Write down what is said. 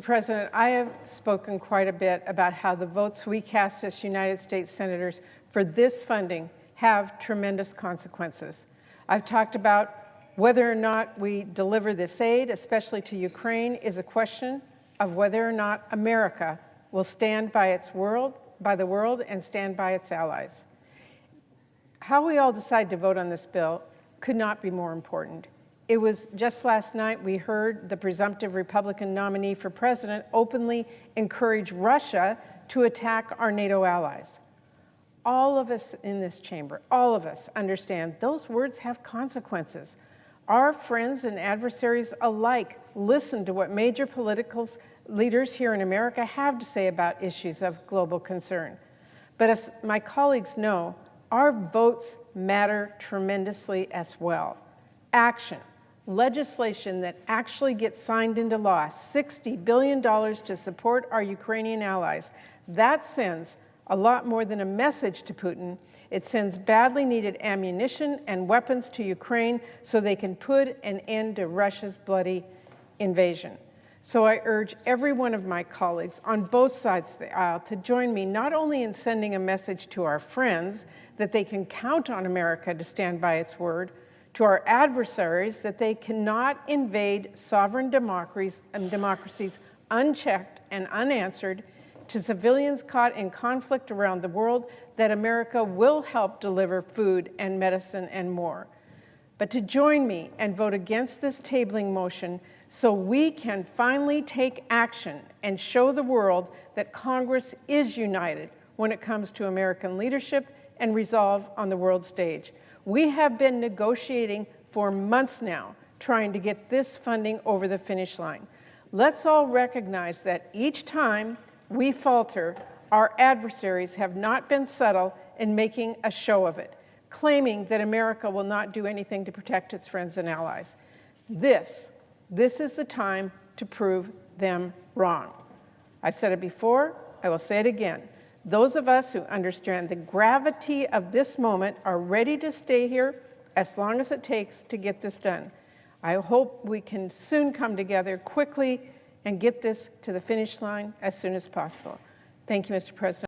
President, I have spoken quite a bit about how the votes we cast as United States Senators for this funding have tremendous consequences. I've talked about whether or not we deliver this aid, especially to Ukraine, is a question of whether or not America will stand by the world and stand by its allies. How we all decide to vote on this bill could not be more important. It was just last night we heard the presumptive Republican nominee for president openly encourage Russia to attack our NATO allies. All of us in this chamber, all of us understand those words have consequences. Our friends and adversaries alike listen to what major political leaders here in America have to say about issues of global concern. But as my colleagues know, our votes matter tremendously as well. Action. Legislation that actually gets signed into law, $60 billion to support our Ukrainian allies. That sends a lot more than a message to Putin. It sends badly needed ammunition and weapons to Ukraine so they can put an end to Russia's bloody invasion. So I urge every one of my colleagues on both sides of the aisle to join me not only in sending a message to our friends that they can count on America to stand by its word, to our adversaries that they cannot invade sovereign democracies unchecked and unanswered, to civilians caught in conflict around the world, that America will help deliver food and medicine and more. But to join me and vote against this tabling motion so we can finally take action and show the world that Congress is united when it comes to American leadership and resolve on the world stage. We have been negotiating for months now, trying to get this funding over the finish line. Let's all recognize that each time we falter, our adversaries have not been subtle in making a show of it, claiming that America will not do anything to protect its friends and allies. This is the time to prove them wrong. I've said it before, I will say it again. Those of us who understand the gravity of this moment are ready to stay here as long as it takes to get this done. I hope we can soon come together quickly and get this to the finish line as soon as possible. Thank you, Mr. President.